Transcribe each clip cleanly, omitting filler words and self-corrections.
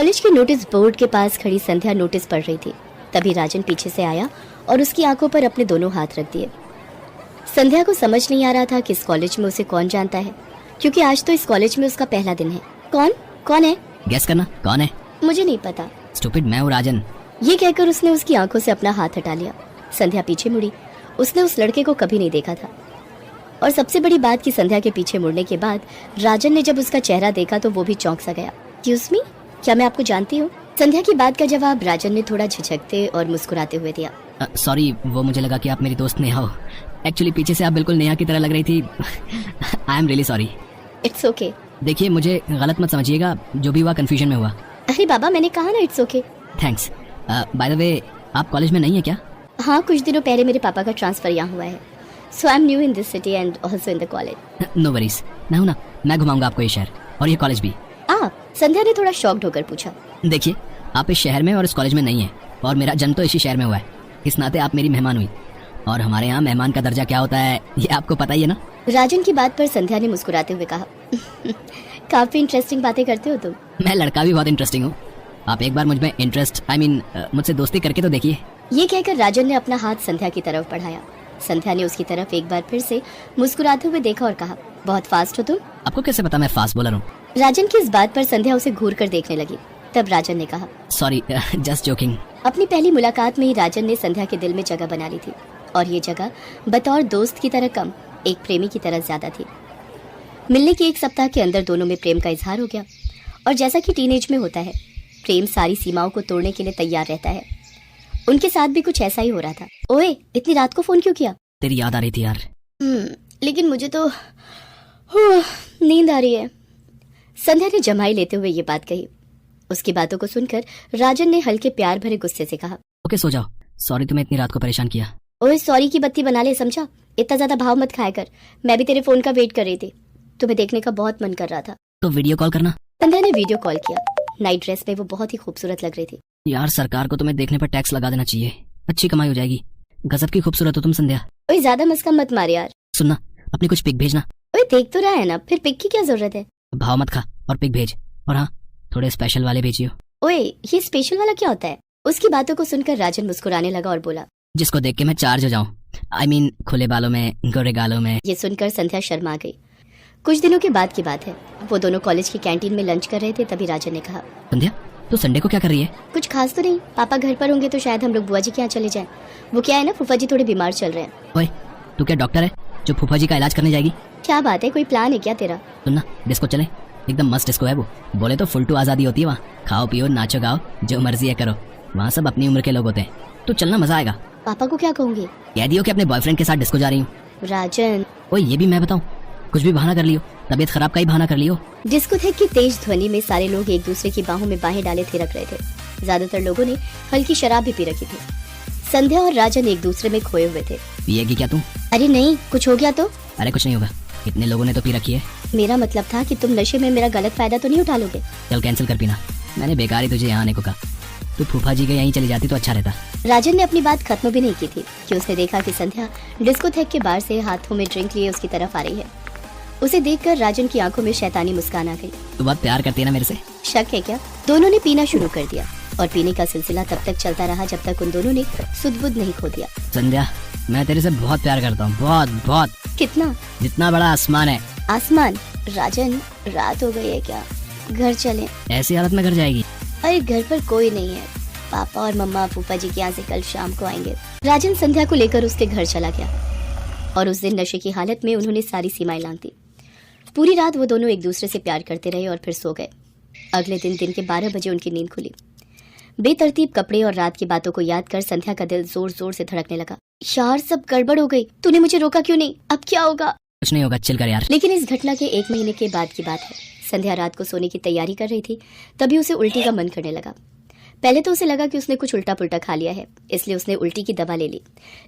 College के notice board के पास खड़ी संध्या नोटिस पढ़ रही थी। तभी राजन पीछे से आया और उसकी आंखों पर अपने दोनों हाथ रख दिए। संध्या को समझ नहीं आ रहा था कि इस कॉलेज में उसे कौन जानता है, क्योंकि आज तो इस कॉलेज में उसका पहला दिन है। कौन है? गेस करना कौन है। मुझे नहीं पता। स्टूपिड, मैं हूँ राजन। ये कहकर उसने उसकी आंखों से अपना हाथ हटा लिया। संध्या पीछे मुड़ी। उसने उस लड़के को कभी नहीं देखा था, और सबसे बड़ी बात कि संध्या के पीछे मुड़ने के बाद राजन ने जब उसका चेहरा देखा तो वो भी चौंक सा गया। एक्सक्यूज मी, क्या मैं आपको जानती हूँ? संध्या की बात का जवाब राजन ने थोड़ा झिझकते और मुस्कुराते हुए दिया। सॉरी, वो मुझे लगा कि आप मेरी दोस्त नेहा हो। एक्चुअली पीछे से आप बिल्कुल नेहा की तरह लग रही थी। I am really sorry. It's okay. देखिए, मुझे गलत मत समझिएगा, जो भी हुआ कंफ्यूजन में हुआ। अरे बाबा, मैंने कहा ना it's okay. Thanks. By the way, आप कॉलेज में नहीं है क्या? हाँ, कुछ दिनों पहले मेरे पापा का ट्रांसफर यहाँ हुआ है, so I am new in this city and also in the college. No worries, मैं हूँ ना, मैं घुमाऊंगा आपको ये शहर और ये कॉलेज भी। संध्या ने थोड़ा शॉक्ड होकर पूछा। देखिए, आप इस शहर में और इस कॉलेज में नहीं है, और मेरा जन्म तो इसी शहर में हुआ है। इस नाते आप मेरी मेहमान हुई, और हमारे यहाँ मेहमान का दर्जा क्या होता है ये आपको पता ही है ना। राजन की बात पर संध्या ने मुस्कुराते हुए कहा, काफी इंटरेस्टिंग बातें करते हो तुम। मैं लड़का भी बहुत इंटरेस्टिंग हूँ। आप एक बार मुझ में मुझसे दोस्ती करके तो देखिए। ये कहकर राजन ने अपना हाथ संध्या की तरफ बढ़ाया। संध्या ने उसकी तरफ एक बार फिर से मुस्कुराते हुए देखा और कहा, बहुत फास्ट हो तुम। आपको कैसे पता मैं फास्ट बॉलर हूँ? राजन की इस बात पर संध्या उसे घूर कर देखने लगी। तब राजन ने कहा, सॉरी, जस्ट जोकिंग। अपनी पहली मुलाकात में ही राजन ने संध्या के दिल में जगह बना ली थी, और ये जगह बतौर दोस्त की तरह कम, एक प्रेमी की तरह ज्यादा थी। मिलने के एक सप्ताह के अंदर दोनों में प्रेम का इजहार हो गया, और जैसा कि टीनेज में होता है, प्रेम सारी सीमाओं को तोड़ने के लिए तैयार रहता है। उनके साथ भी कुछ ऐसा ही हो रहा था। ओए, इतनी रात को फोन क्यों किया? तेरी याद आ रही थी यार। लेकिन मुझे तो नींद आ रही है। संध्या ने जमाई लेते हुए ये बात कही। उसकी बातों को सुनकर राजन ने हल्के प्यार भरे गुस्से से कहा, ओके, सो जाओ। सॉरी तुम्हें इतनी रात को परेशान किया। ओए, सॉरी की बत्ती बना ले, समझा? इतना ज्यादा भाव मत खाया कर। मैं भी तेरे फोन का वेट कर रही थी, तुम्हें देखने का बहुत मन कर रहा था। तो वीडियो कॉल करना। संध्या ने वीडियो कॉल किया। नाइट ड्रेस में वो बहुत ही खूबसूरत लग रही थी। यार, सरकार को तुम्हें देखने पर टैक्स लगा देना चाहिए, अच्छी कमाई हो जाएगी। गजब की खूबसूरत हो तुम संध्या। ओए, ज्यादा मस्का मत मार यार। सुनना, अपनी कुछ पिक भेजना। ओए, देख तो रहा है ना, फिर पिक की क्या जरूरत है? भाव मत खा और पिक भेज, और हाँ, थोड़े स्पेशल वाले भेजियो। ओए, ये स्पेशल वाला क्या होता है? उसकी बातों को सुनकर राजन मुस्कुराने लगा और बोला, जिसको देख के मैं चार्ज हो जाऊं। खुले बालों में, गोरे गालों में। ये सुनकर संध्या शर्मा गई। कुछ दिनों के बाद की बात है, वो दोनों कॉलेज की कैंटीन में लंच कर रहे थे। तभी राजन ने कहा, संध्या, तू संडे को क्या कर रही है? कुछ खास तो नहीं, पापा घर पर होंगे तो शायद हम लोग बुआ जी के यहाँ चले जाएं। वो क्या है ना, फूफा जी थोड़े बीमार चल रहे हैं। ओए, तू क्या डॉक्टर है जो फूफा जी का इलाज करने जाएगी? क्या बात है, कोई प्लान है क्या तेरा? सुनना, डिस्को चले, एकदम मस्त डिस्को है वो। बोले तो फुल टू आजादी होती है वहाँ। खाओ पियो नाचो गाओ, जो मर्जी है करो। वहाँ सब अपनी उम्र के लोग होते हैं। तो चलना, मजा आएगा। पापा को क्या कहूँगी? कह दियो कि अपने बॉयफ्रेंड के साथ डिस्को जा रही हूँ। राजन, ओए, ये भी मैं बताऊँ? कुछ भी बहाना कर लियो, तबीयत खराब का ही बहाना कर लियो। डिस्कोथेक की तेज ध्वनि में सारे लोग एक दूसरे की बाहों में बाहें डाले थिरक रहे थे। ज्यादातर लोगों ने हल्की शराब भी पी रखी थी। संध्या और राजन एक दूसरे में खोए हुए थे। पिएगी क्या तू? अरे नहीं, कुछ हो गया तो? अरे कुछ नहीं होगा, इतने लोगों ने तो पी रखी है। मेरा मतलब था कि तुम नशे में मेरा गलत फायदा तो नहीं उठा लोगे? चल कैंसिल कर पीना, मैंने बेकार ही तुझे यहाँ आने को कहा। तू फूफा जी के यहीं चली जाती तो अच्छा रहता। राजन ने अपनी बात खत्म भी नहीं की थी कि उसने देखा कि संध्या डिस्कोथेक के बार से हाथों में ड्रिंक लिए उसकी तरफ आ रही है। उसे देखकर राजन की आंखों में शैतानी मुस्कान आ गई। तू बहुत प्यार करती है ना मेरे से? शक है क्या? दोनों ने पीना शुरू कर दिया, और पीने का सिलसिला तब तक चलता रहा जब तक उन दोनों ने सुध-बुध नहीं खो दिया। संध्या, मैं तेरे से बहुत प्यार करता हूँ, बहुत बहुत। कितना? जितना बड़ा आसमान है। आसमान? राजन, रात हो गई है क्या? घर चलें? ऐसी हालत में घर जाएगी? अरे घर पर कोई नहीं है, पापा और मम्मा फूफा जी के यहाँ से कल शाम को आएंगे। राजन संध्या को लेकर उसके घर चला गया, और उस दिन नशे की हालत में उन्होंने सारी सीमाएं लांघ दी। पूरी रात वो दोनों एक दूसरे से प्यार करते रहे और फिर सो गए। अगले दिन के 12 बजे उनकी नींद खुली। बेतरतीब कपड़े और रात की बातों को याद कर संध्या का दिल जोर जोर से धड़कने लगा। यार, सब गड़बड़ हो गई, तूने मुझे रोका क्यों नहीं? अब क्या होगा? कुछ नहीं होगा, चिल कर यार। लेकिन इस घटना के 1 महीने के बाद की बात है। संध्या रात को सोने की तैयारी कर रही थी, तभी उसे उल्टी का मन करने लगा। पहले तो उसे लगा कि उसने कुछ उल्टा पुल्टा खा लिया है, इसलिए उसने उल्टी की दवा ले ली।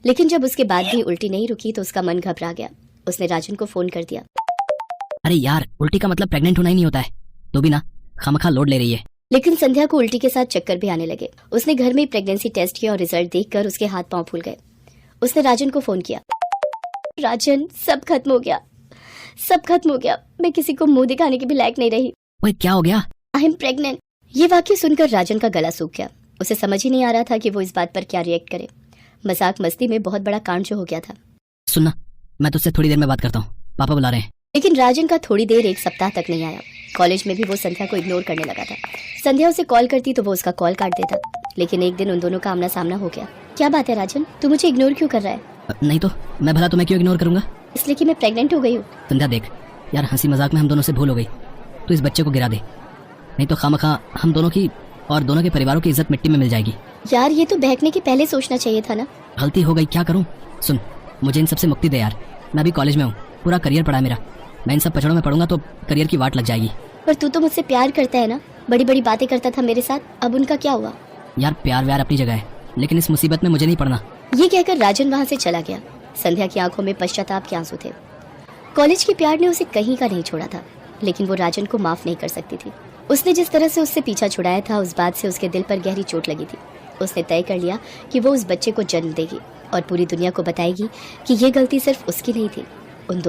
लेकिन जब उसके बाद भी उल्टी नहीं रुकी तो उसका मन घबरा गया। उसने राजन को फोन कर दिया। अरे यार, उल्टी का मतलब प्रेग्नेंट होना ही नहीं होता है, तो भी ना खामखा लोड ले रही है। लेकिन संध्या को उल्टी के साथ चक्कर भी आने लगे। उसने घर में प्रेगनेंसी टेस्ट किया और रिजल्ट देखकर उसके हाथ पांव फूल गए। उसने राजन को फोन किया। राजन, सब खत्म हो गया, सब खत्म हो गया। मैं किसी को मुंह दिखाने के भी लायक नहीं रही। ओए, क्या हो गया? I am pregnant. ये वाक्य सुनकर राजन का गला सूख गया। उसे समझ ही नहीं आ रहा था कि वो इस बात पर क्या रिएक्ट करे। मजाक मस्ती में बहुत बड़ा कांड जो हो गया था। सुनना, मैं तुझसे थोड़ी देर में बात करता हूँ, पापा बुला रहे हैं। लेकिन राजन का थोड़ी देर एक सप्ताह तक नहीं आया। कॉलेज में भी वो संध्या को इग्नोर करने लगा था। संध्या उसे कॉल करती तो वो उसका कॉल काट देता। लेकिन एक दिन उन दोनों का आमना सामना हो गया। क्या बात है राजन, तू मुझे इग्नोर क्यों कर रहा है? नहीं तो मैं भला तुम्हें क्यों इग्नोर करूंगा? इसलिए कि मैं प्रेग्नेंट हो गई हूँ। संध्या देख यार, हंसी मजाक में हम दोनों से भूल हो गई। तू इस बच्चे को गिरा दे, नहीं तो खामखा हम दोनों की और दोनों के परिवारों की इज्जत मिट्टी में मिल जाएगी। यार ये तो बहकने के पहले सोचना चाहिए था ना। गलती हो गई, क्या करूं? सुन, मुझे इन सबसे मुक्ति दे यार। मैं अभी कॉलेज में हूँ, पूरा करियर पड़ा है मेरा। मैं इन सब पछड़ों में पड़ूंगा तो करियर की वाट लग जाएगी। पर तू तो मुझसे प्यार करता है ना, बड़ी बड़ी बातें करता था मेरे साथ, अब उनका क्या हुआ? यार प्यार व्यार अपनी जगह है, लेकिन इस मुसीबत में मुझे नहीं पड़ना। ये कहकर राजन वहाँ से चला गया। संध्या की आंखों में पश्चाताप के आंसू थे। कॉलेज के प्यार ने उसे कहीं का नहीं छोड़ा था, लेकिन वो राजन को माफ नहीं कर सकती थी। उसने जिस तरह से उससे पीछा छुड़ाया था, उस बात से उसके दिल पर गहरी चोट लगी थी। उसने तय कर लिया कि वो उस बच्चे को जन्म देगी और पूरी दुनिया को बताएगी कि ये गलती सिर्फ उसकी नहीं थी, उन दोनों